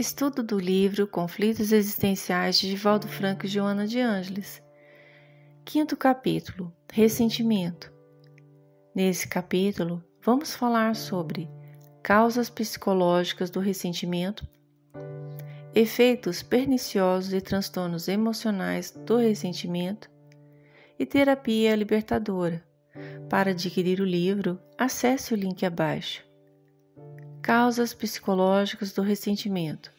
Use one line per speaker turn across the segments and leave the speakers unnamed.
Estudo do livro Conflitos Existenciais de Divaldo Franco e Joana de Ângeles. 5º capítulo, Ressentimento. Nesse capítulo, vamos falar sobre causas psicológicas do ressentimento, efeitos perniciosos e transtornos emocionais do ressentimento e terapia libertadora. Para adquirir o livro, acesse o link abaixo. Causas psicológicas do ressentimento.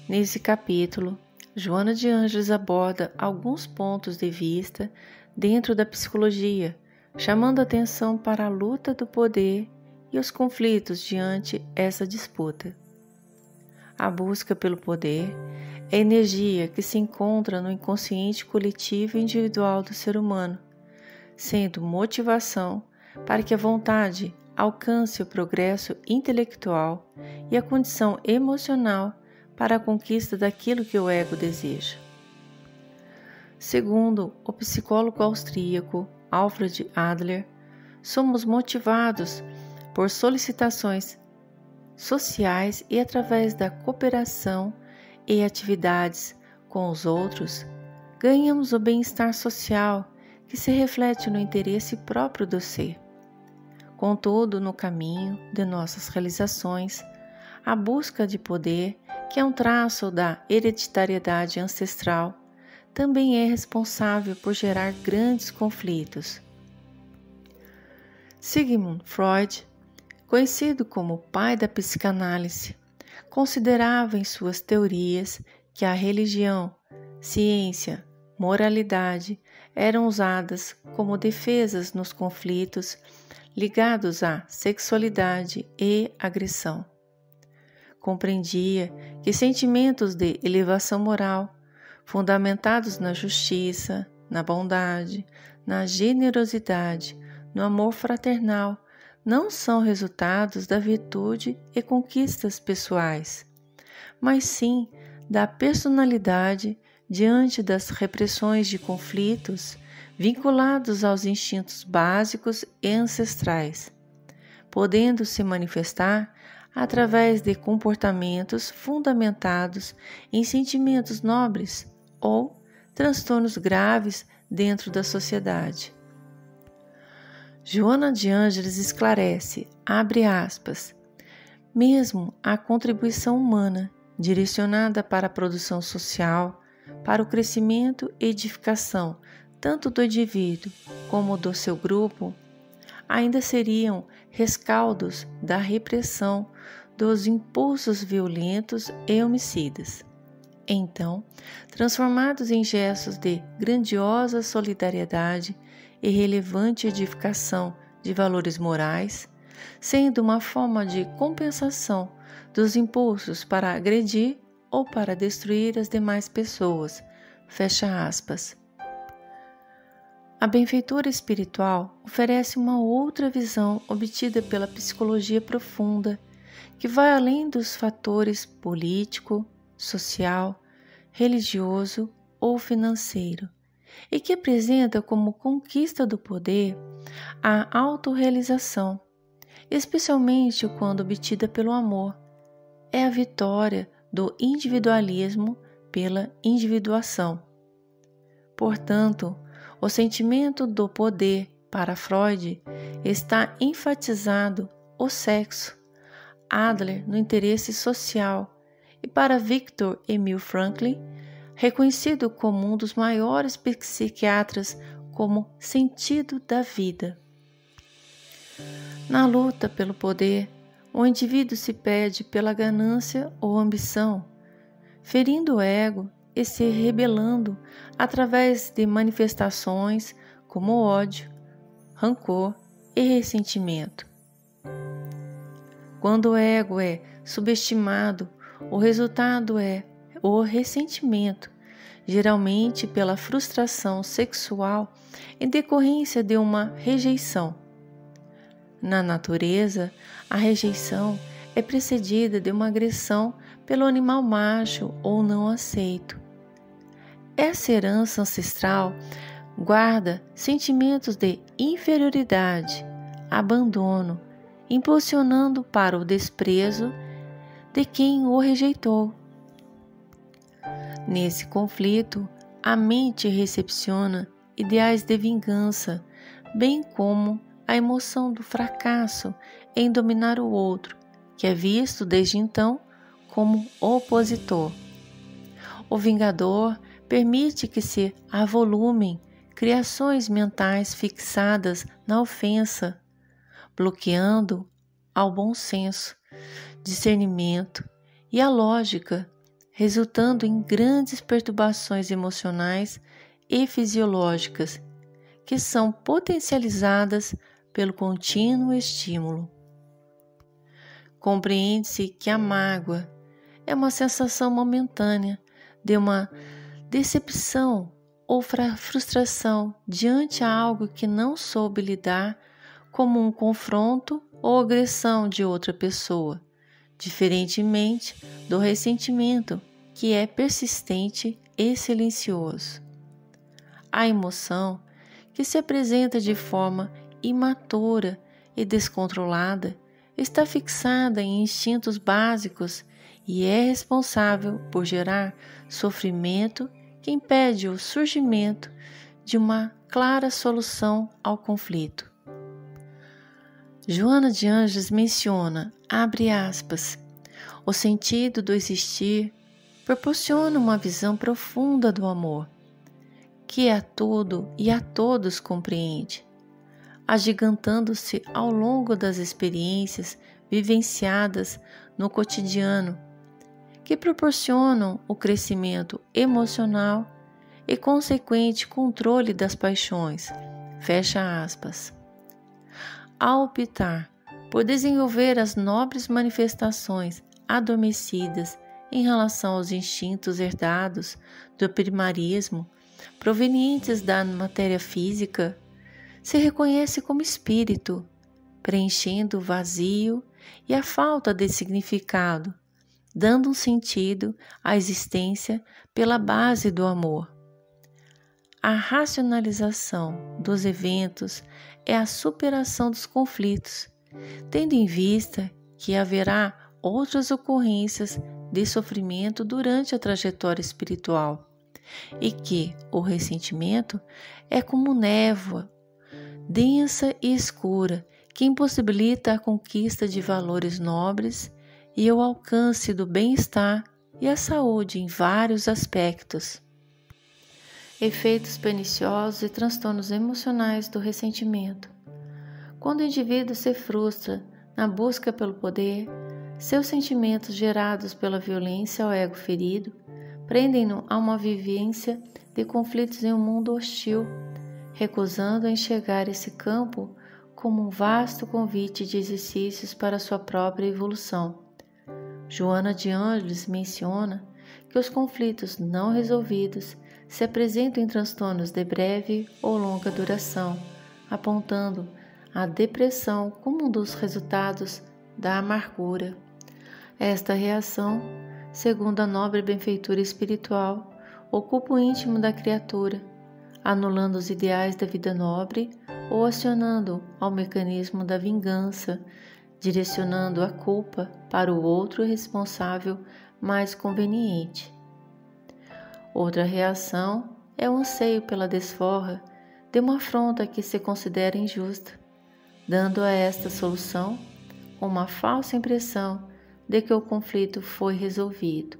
Nesse capítulo, Joana de Ângeles aborda alguns pontos de vista dentro da psicologia, chamando atenção para a luta do poder e os conflitos diante essa disputa. A busca pelo poder é energia que se encontra no inconsciente coletivo e individual do ser humano, sendo motivação para que a vontade alcance o progresso intelectual e a condição emocional para a conquista daquilo que o ego deseja. Segundo o psicólogo austríaco Alfred Adler, somos motivados por solicitações sociais e através da cooperação e atividades com os outros, ganhamos o bem-estar social que se reflete no interesse próprio do ser. Contudo, no caminho de nossas realizações, a busca de poder, que é um traço da hereditariedade ancestral, também é responsável por gerar grandes conflitos. Sigmund Freud, conhecido como o pai da psicanálise, considerava em suas teorias que a religião, ciência, moralidade eram usadas como defesas nos conflitos ligados à sexualidade e agressão. Compreendia que sentimentos de elevação moral, fundamentados na justiça, na bondade, na generosidade, no amor fraternal, não são resultados da virtude e conquistas pessoais, mas sim da personalidade diante das repressões de conflitos vinculados aos instintos básicos e ancestrais, podendo se manifestar através de comportamentos fundamentados em sentimentos nobres ou transtornos graves dentro da sociedade. Joana de Ângeles esclarece, abre aspas, mesmo a contribuição humana direcionada para a produção social, para o crescimento e edificação tanto do indivíduo como do seu grupo, ainda seriam rescaldos da repressão dos impulsos violentos e homicidas. Então, transformados em gestos de grandiosa solidariedade e relevante edificação de valores morais, sendo uma forma de compensação dos impulsos para agredir ou para destruir as demais pessoas. Fecha aspas. A benfeitora espiritual oferece uma outra visão obtida pela psicologia profunda, que vai além dos fatores político, social, religioso ou financeiro, e que apresenta como conquista do poder a autorrealização, especialmente quando obtida pelo amor. É a vitória do individualismo pela individuação. Portanto, o sentimento do poder, para Freud, está enfatizado o sexo, Adler no interesse social e para Viktor Emil Frankl, reconhecido como um dos maiores psiquiatras como sentido da vida. Na luta pelo poder, o indivíduo se perde pela ganância ou ambição, ferindo o ego e se rebelando através de manifestações como ódio, rancor e ressentimento. Quando o ego é subestimado, o resultado é o ressentimento, geralmente pela frustração sexual em decorrência de uma rejeição. Na natureza, a rejeição é precedida de uma agressão pelo animal macho ou não aceito. Essa herança ancestral guarda sentimentos de inferioridade, abandono, impulsionando para o desprezo de quem o rejeitou. Nesse conflito, a mente recepciona ideais de vingança, bem como a emoção do fracasso em dominar o outro, que é visto desde então como opositor. O vingador permite que se avolumem criações mentais fixadas na ofensa, bloqueando ao bom senso, discernimento e a lógica, resultando em grandes perturbações emocionais e fisiológicas, que são potencializadas pelo contínuo estímulo. Compreende-se que a mágoa é uma sensação momentânea de uma decepção ou frustração diante a algo que não soube lidar, como um confronto ou agressão de outra pessoa, diferentemente do ressentimento, que é persistente e silencioso. A emoção, que se apresenta de forma imatura e descontrolada, está fixada em instintos básicos e é responsável por gerar sofrimento que impede o surgimento de uma clara solução ao conflito. Joana de Ângeles menciona, abre aspas, o sentido do existir proporciona uma visão profunda do amor, que a tudo e a todos compreende, agigantando-se ao longo das experiências vivenciadas no cotidiano, que proporcionam o crescimento emocional e consequente controle das paixões. Fecha aspas. Ao optar por desenvolver as nobres manifestações adormecidas em relação aos instintos herdados do primarismo, provenientes da matéria física, se reconhece como espírito, preenchendo o vazio e a falta de significado, dando um sentido à existência pela base do amor. A racionalização dos eventos é a superação dos conflitos, tendo em vista que haverá outras ocorrências de sofrimento durante a trajetória espiritual e que o ressentimento é como névoa densa e escura que impossibilita a conquista de valores nobres e o alcance do bem-estar e a saúde em vários aspectos. Efeitos perniciosos e transtornos emocionais do ressentimento. Quando o indivíduo se frustra na busca pelo poder, seus sentimentos gerados pela violência ao ego ferido prendem-no a uma vivência de conflitos em um mundo hostil, recusando a enxergar esse campo como um vasto convite de exercícios para sua própria evolução. Joana de Ângeles menciona que os conflitos não resolvidos se apresentam em transtornos de breve ou longa duração, apontando a depressão como um dos resultados da amargura. Esta reação, segundo a nobre benfeitura espiritual, ocupa o íntimo da criatura, anulando os ideais da vida nobre ou acionando ao mecanismo da vingança, direcionando a culpa para o outro responsável mais conveniente. Outra reação é o anseio pela desforra de uma afronta que se considera injusta, dando a esta solução uma falsa impressão de que o conflito foi resolvido.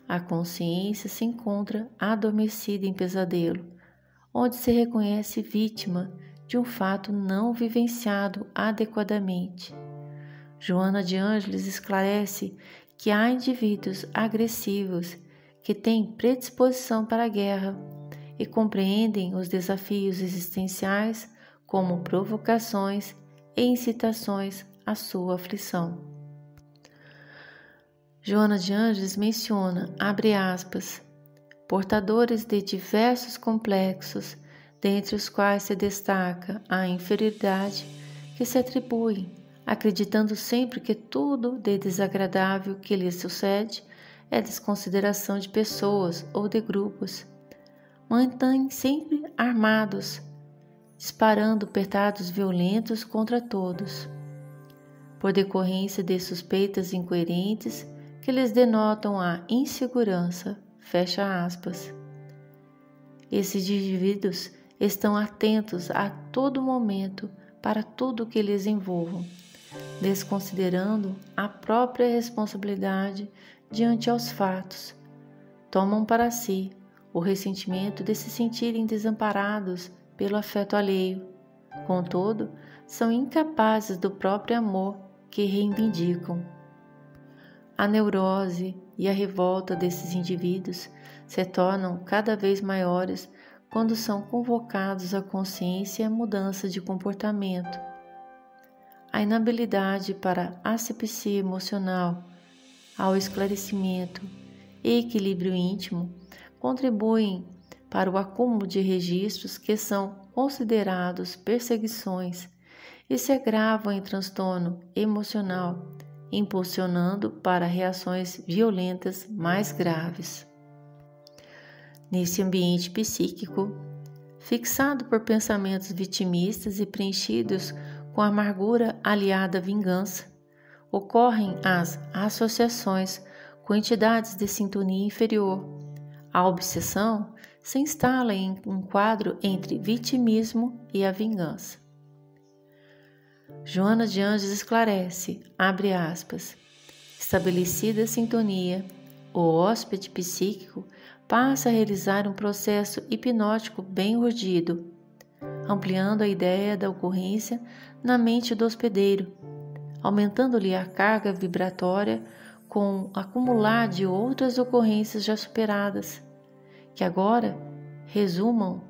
A consciência se encontra adormecida em pesadelo, onde se reconhece vítima de um fato não vivenciado adequadamente. Joana de Ângeles esclarece que há indivíduos agressivos que têm predisposição para a guerra e compreendem os desafios existenciais como provocações e incitações à sua aflição. Joana de Ângeles menciona, abre aspas, portadores de diversos complexos, dentre os quais se destaca a inferioridade que se atribuem, acreditando sempre que tudo de desagradável que lhes sucede é desconsideração de pessoas ou de grupos. Mantêm sempre armados, disparando petardos violentos contra todos. por decorrência de suspeitas incoerentes que lhes denotam a insegurança. Fecha aspas. Esses indivíduos estão atentos a todo momento para tudo que lhes envolvam, desconsiderando a própria responsabilidade diante aos fatos. Tomam para si o ressentimento de se sentirem desamparados pelo afeto alheio. Contudo, são incapazes do próprio amor que reivindicam. A neurose e a revolta desses indivíduos se tornam cada vez maiores quando são convocados à consciência e à mudança de comportamento. A inabilidade para a asepsia emocional, ao esclarecimento e equilíbrio íntimo contribuem para o acúmulo de registros que são considerados perseguições e se agravam em transtorno emocional, impulsionando para reações violentas mais graves. Nesse ambiente psíquico, fixado por pensamentos vitimistas e preenchidos com amargura aliada à vingança, ocorrem as associações com entidades de sintonia inferior. A obsessão se instala em um quadro entre vitimismo e a vingança. Joana de Ângeles esclarece, abre aspas, estabelecida a sintonia, o hóspede psíquico passa a realizar um processo hipnótico bem urdido, ampliando a ideia da ocorrência na mente do hospedeiro, aumentando-lhe a carga vibratória com o acumular de outras ocorrências já superadas, que agora resumam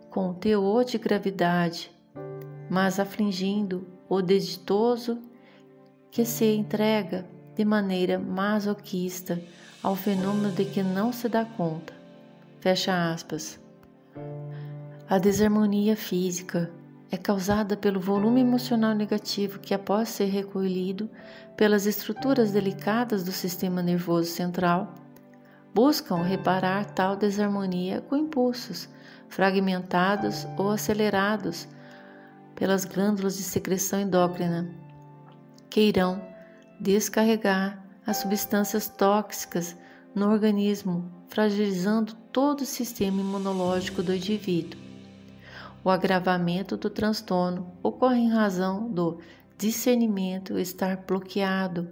com teor de gravidade, mas afligindo o desditoso que se entrega de maneira masoquista ao fenômeno de que não se dá conta. Fecha aspas. A desarmonia física é causada pelo volume emocional negativo que, após ser recolhido pelas estruturas delicadas do sistema nervoso central, buscam reparar tal desarmonia com impulsos fragmentados ou acelerados pelas glândulas de secreção endócrina, que irão descarregar as substâncias tóxicas no organismo, fragilizando todo o sistema imunológico do indivíduo. O agravamento do transtorno ocorre em razão do discernimento estar bloqueado,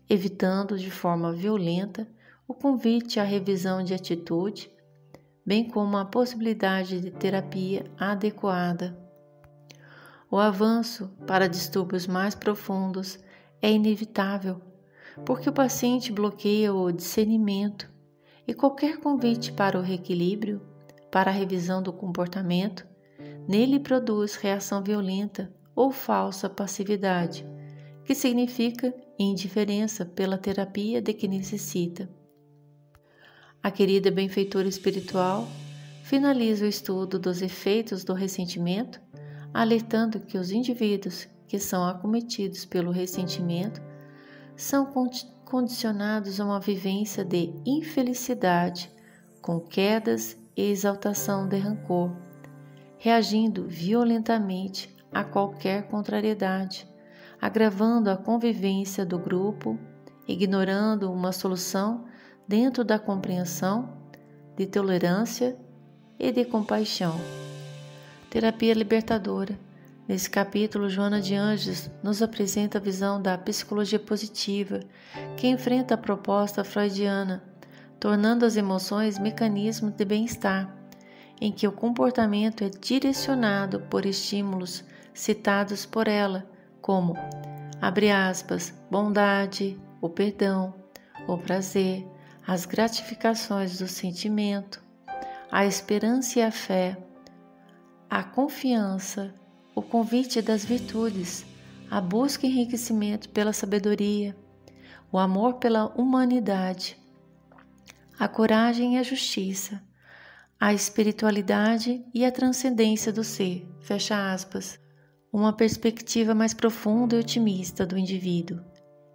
evitando de forma violenta o convite à revisão de atitude, bem como a possibilidade de terapia adequada. O avanço para distúrbios mais profundos é inevitável, porque o paciente bloqueia o discernimento e qualquer convite para o reequilíbrio, para a revisão do comportamento, nele produz reação violenta ou falsa passividade, que significa indiferença pela terapia de que necessita. A querida benfeitora espiritual finaliza o estudo dos efeitos do ressentimento, alertando que os indivíduos que são acometidos pelo ressentimento são condicionados a uma vivência de infelicidade, com quedas e exaltação de rancor, reagindo violentamente a qualquer contrariedade, agravando a convivência do grupo, ignorando uma solução dentro da compreensão, de tolerância e de compaixão. Terapia libertadora. Nesse capítulo, Joana de Ângeles nos apresenta a visão da psicologia positiva, que enfrenta a proposta freudiana, tornando as emoções mecanismos de bem-estar, em que o comportamento é direcionado por estímulos citados por ela, como, abre aspas, bondade, o perdão, o prazer, as gratificações do sentimento, a esperança e a fé, a confiança, o convite das virtudes, a busca e enriquecimento pela sabedoria, o amor pela humanidade, a coragem e a justiça, a espiritualidade e a transcendência do ser, fecha aspas, uma perspectiva mais profunda e otimista do indivíduo,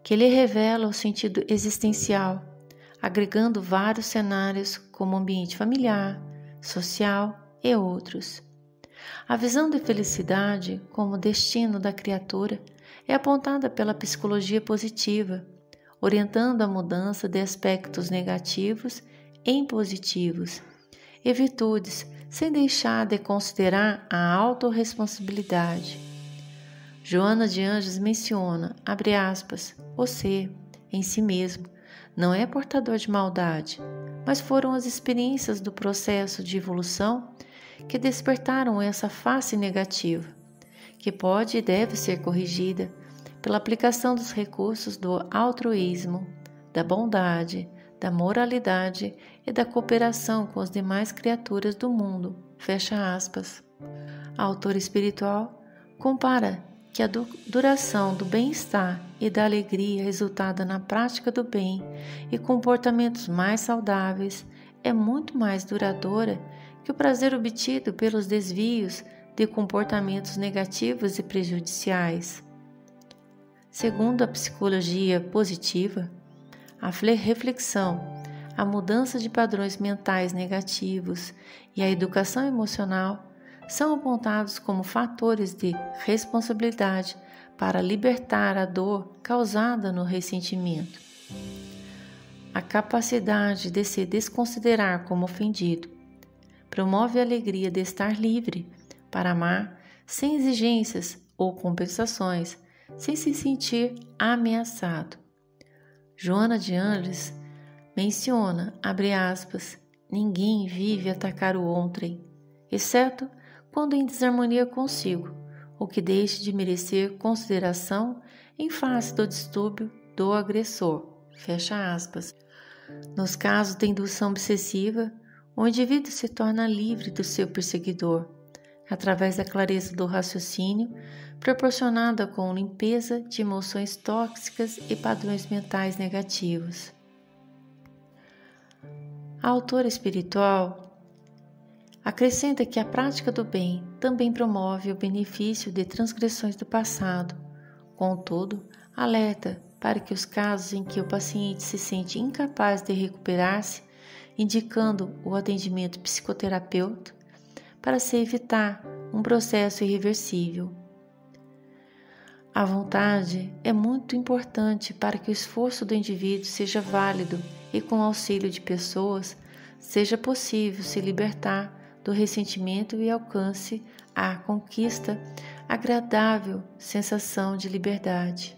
que lhe revela o sentido existencial, agregando vários cenários como ambiente familiar, social e outros. A visão de felicidade como destino da criatura é apontada pela psicologia positiva, orientando a mudança de aspectos negativos em positivos e virtudes, sem deixar de considerar a autorresponsabilidade. Joana de Ângeles menciona, abre aspas, você, em si mesmo, não é portador de maldade, mas foram as experiências do processo de evolução que despertaram essa face negativa, que pode e deve ser corrigida pela aplicação dos recursos do altruísmo, da bondade, da moralidade e da cooperação com as demais criaturas do mundo. Fecha aspas. A autora espiritual compara que a duração do bem-estar e da alegria resultada na prática do bem e comportamentos mais saudáveis é muito mais duradoura que o prazer obtido pelos desvios de comportamentos negativos e prejudiciais. Segundo a psicologia positiva, a reflexão, a mudança de padrões mentais negativos e a educação emocional são apontados como fatores de responsabilidade para libertar a dor causada no ressentimento. A capacidade de se desconsiderar como ofendido promove a alegria de estar livre para amar sem exigências ou compensações, sem se sentir ameaçado. Joana de Ângeles menciona, abre aspas, ninguém vive atacar o outrem, exceto quando em desarmonia consigo, ou que deixe de merecer consideração em face do distúrbio do agressor. Fecha aspas. Nos casos de indução obsessiva, o indivíduo se torna livre do seu perseguidor, através da clareza do raciocínio, proporcionada com limpeza de emoções tóxicas e padrões mentais negativos. A autora espiritual acrescenta que a prática do bem também promove o benefício de transgressões do passado. Contudo, alerta para que os casos em que o paciente se sente incapaz de recuperar-se, indicando o atendimento psicoterapeuta para se evitar um processo irreversível. A vontade é muito importante para que o esforço do indivíduo seja válido e, com o auxílio de pessoas, seja possível se libertar do ressentimento e alcance a conquista agradável sensação de liberdade.